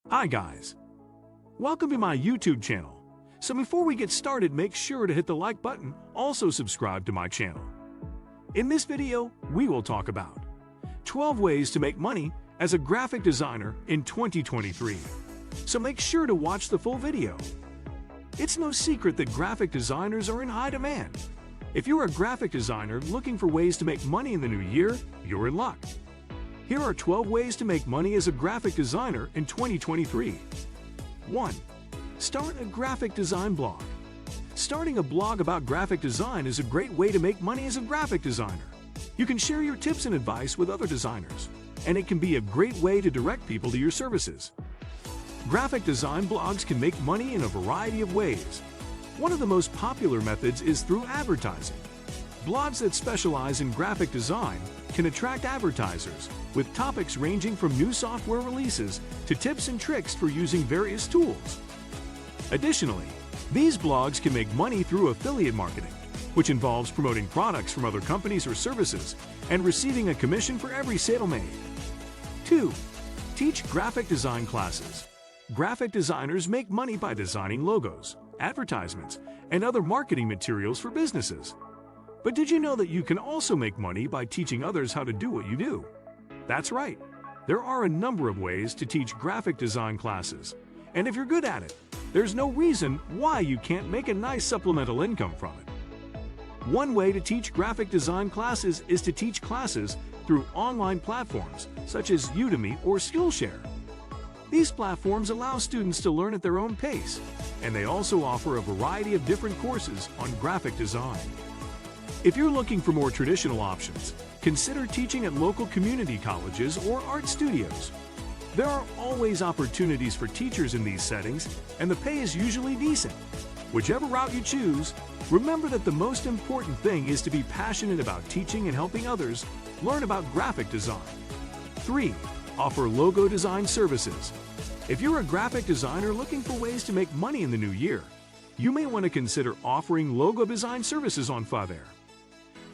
Hi guys, welcome to my YouTube channel. So before we get started, make sure to hit the like button, also subscribe to my channel. In this video, we will talk about 12 ways to make money as a graphic designer in 2023. So make sure to watch the full video. It's no secret that graphic designers are in high demand. If you're a graphic designer looking for ways to make money in the new year, you're in luck. Here are 12 ways to make money as a graphic designer in 2023. 1. Start a graphic design blog. Starting a blog about graphic design is a great way to make money as a graphic designer. You can share your tips and advice with other designers, and it can be a great way to direct people to your services. Graphic design blogs can make money in a variety of ways. One of the most popular methods is through advertising. Blogs that specialize in graphic design can attract advertisers, with topics ranging from new software releases to tips and tricks for using various tools. Additionally, these blogs can make money through affiliate marketing, which involves promoting products from other companies or services and receiving a commission for every sale made. 2. Teach graphic design classes. Graphic designers make money by designing logos, advertisements, and other marketing materials for businesses. But did you know that you can also make money by teaching others how to do what you do? That's right. There are a number of ways to teach graphic design classes. And if you're good at it, there's no reason why you can't make a nice supplemental income from it. One way to teach graphic design classes is to teach classes through online platforms such as Udemy or Skillshare. These platforms allow students to learn at their own pace, and they also offer a variety of different courses on graphic design. If you're looking for more traditional options, consider teaching at local community colleges or art studios. There are always opportunities for teachers in these settings, and the pay is usually decent. Whichever route you choose, remember that the most important thing is to be passionate about teaching and helping others learn about graphic design. 3. Offer logo design services. If you're a graphic designer looking for ways to make money in the new year, you may want to consider offering logo design services on Fiverr.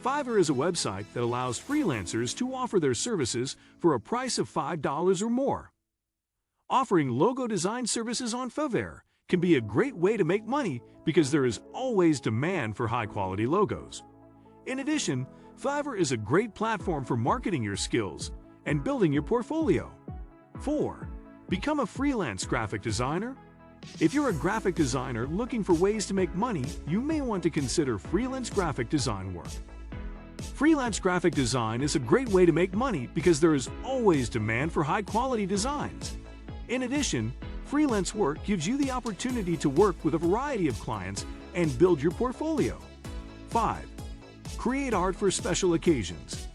Fiverr is a website that allows freelancers to offer their services for a price of $5 or more. Offering logo design services on Fiverr can be a great way to make money because there is always demand for high-quality logos. In addition, Fiverr is a great platform for marketing your skills and building your portfolio. 4. Become a freelance graphic designer. If you're a graphic designer looking for ways to make money, you may want to consider freelance graphic design work. Freelance graphic design is a great way to make money because there is always demand for high-quality designs. In addition, freelance work gives you the opportunity to work with a variety of clients and build your portfolio. 5. Create art for special occasions.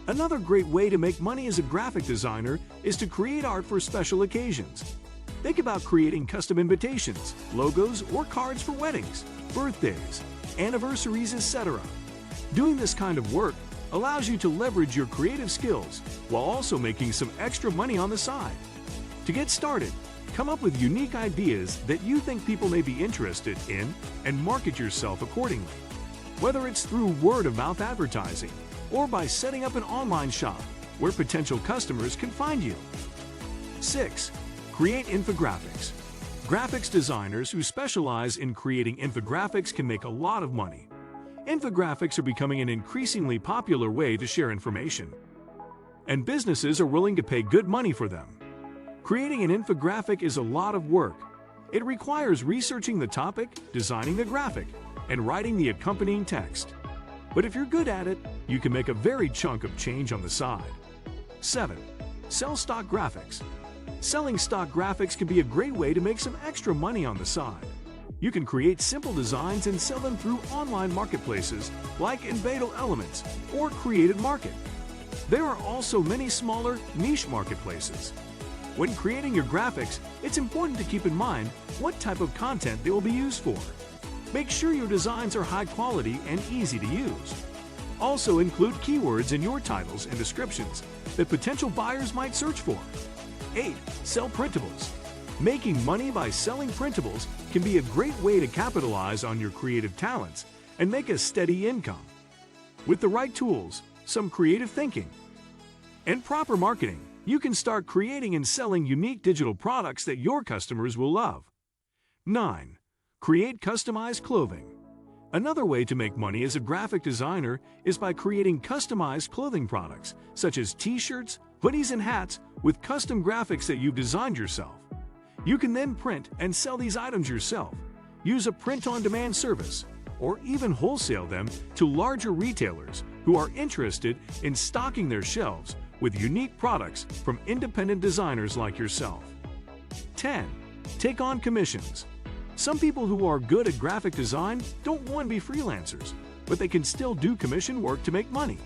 Another great way to make money as a graphic designer is to create art for special occasions. Think about creating custom invitations, logos, or cards for weddings, birthdays, anniversaries, etc. Doing this kind of work allows you to leverage your creative skills while also making some extra money on the side. To get started, come up with unique ideas that you think people may be interested in and market yourself accordingly. Whether it's through word-of-mouth advertising or by setting up an online shop where potential customers can find you. 6. Create infographics. Graphics designers who specialize in creating infographics can make a lot of money. Infographics are becoming an increasingly popular way to share information, and businesses are willing to pay good money for them. Creating an infographic is a lot of work. It requires researching the topic, designing the graphic, and writing the accompanying text. But if you're good at it, you can make a very chunk of change on the side. 7. Sell stock graphics. Selling stock graphics can be a great way to make some extra money on the side. You can create simple designs and sell them through online marketplaces like Envato Elements or Creative Market. There are also many smaller, niche marketplaces. When creating your graphics, it's important to keep in mind what type of content they will be used for. Make sure your designs are high quality and easy to use. Also include keywords in your titles and descriptions that potential buyers might search for. 8. Sell printables. Making money by selling printables can be a great way to capitalize on your creative talents and make a steady income. With the right tools, some creative thinking, and proper marketing, You can start creating and selling unique digital products that your customers will love. 9. Create customized clothing. Another way to make money as a graphic designer is by creating customized clothing products, such as t-shirts, hoodies, and hats with custom graphics that you've designed yourself. You can then print and sell these items yourself, use a print-on-demand service, or even wholesale them to larger retailers who are interested in stocking their shelves with unique products from independent designers like yourself. 10. Take on commissions. Some people who are good at graphic design don't want to be freelancers, but they can still do commission work to make money.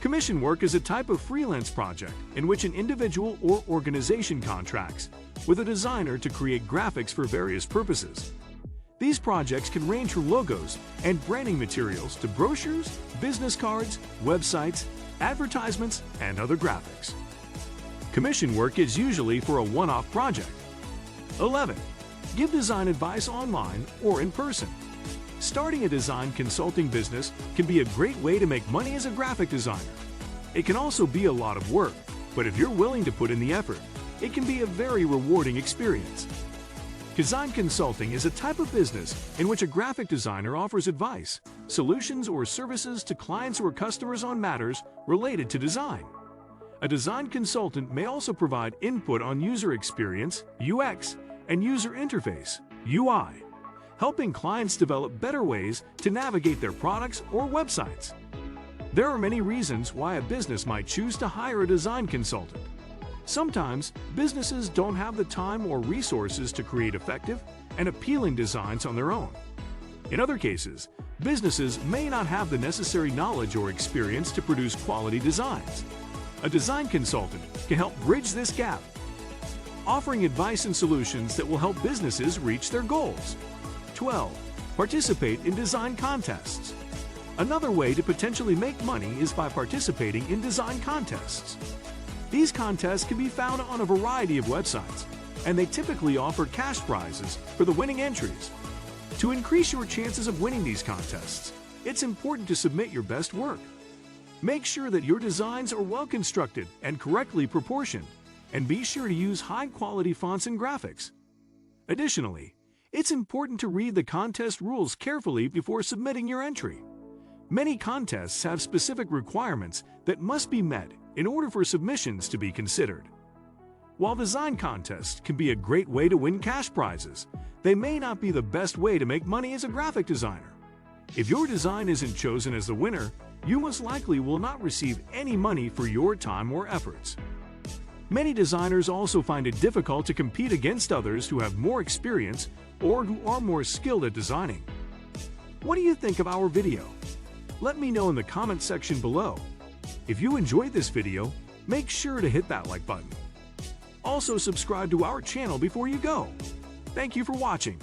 Commission work is a type of freelance project in which an individual or organization contracts with a designer to create graphics for various purposes. These projects can range from logos and branding materials to brochures, business cards, websites, advertisements, and other graphics. Commission work is usually for a one-off project. 11. Give design advice online or in person. Starting a design consulting business can be a great way to make money as a graphic designer. It can also be a lot of work, but if you're willing to put in the effort, it can be a very rewarding experience. Design consulting is a type of business in which a graphic designer offers advice, solutions, or services to clients or customers on matters related to design. A design consultant may also provide input on user experience, UX, and user interface, UI, helping clients develop better ways to navigate their products or websites. There are many reasons why a business might choose to hire a design consultant. Sometimes, businesses don't have the time or resources to create effective and appealing designs on their own. In other cases, businesses may not have the necessary knowledge or experience to produce quality designs. A design consultant can help bridge this gap, offering advice and solutions that will help businesses reach their goals. 12. Participate in design contests. Another way to potentially make money is by participating in design contests. These contests can be found on a variety of websites, and they typically offer cash prizes for the winning entries. To increase your chances of winning these contests, it's important to submit your best work. Make sure that your designs are well constructed and correctly proportioned, and be sure to use high-quality fonts and graphics. Additionally, it's important to read the contest rules carefully before submitting your entry. Many contests have specific requirements that must be met in order for submissions to be considered. While design contests can be a great way to win cash prizes, they may not be the best way to make money as a graphic designer. If your design isn't chosen as the winner, you most likely will not receive any money for your time or efforts. Many designers also find it difficult to compete against others who have more experience or who are more skilled at designing. What do you think of our video? Let me know in the comment section below. If you enjoyed this video, make sure to hit that like button. Also, subscribe to our channel before you go. Thank you for watching.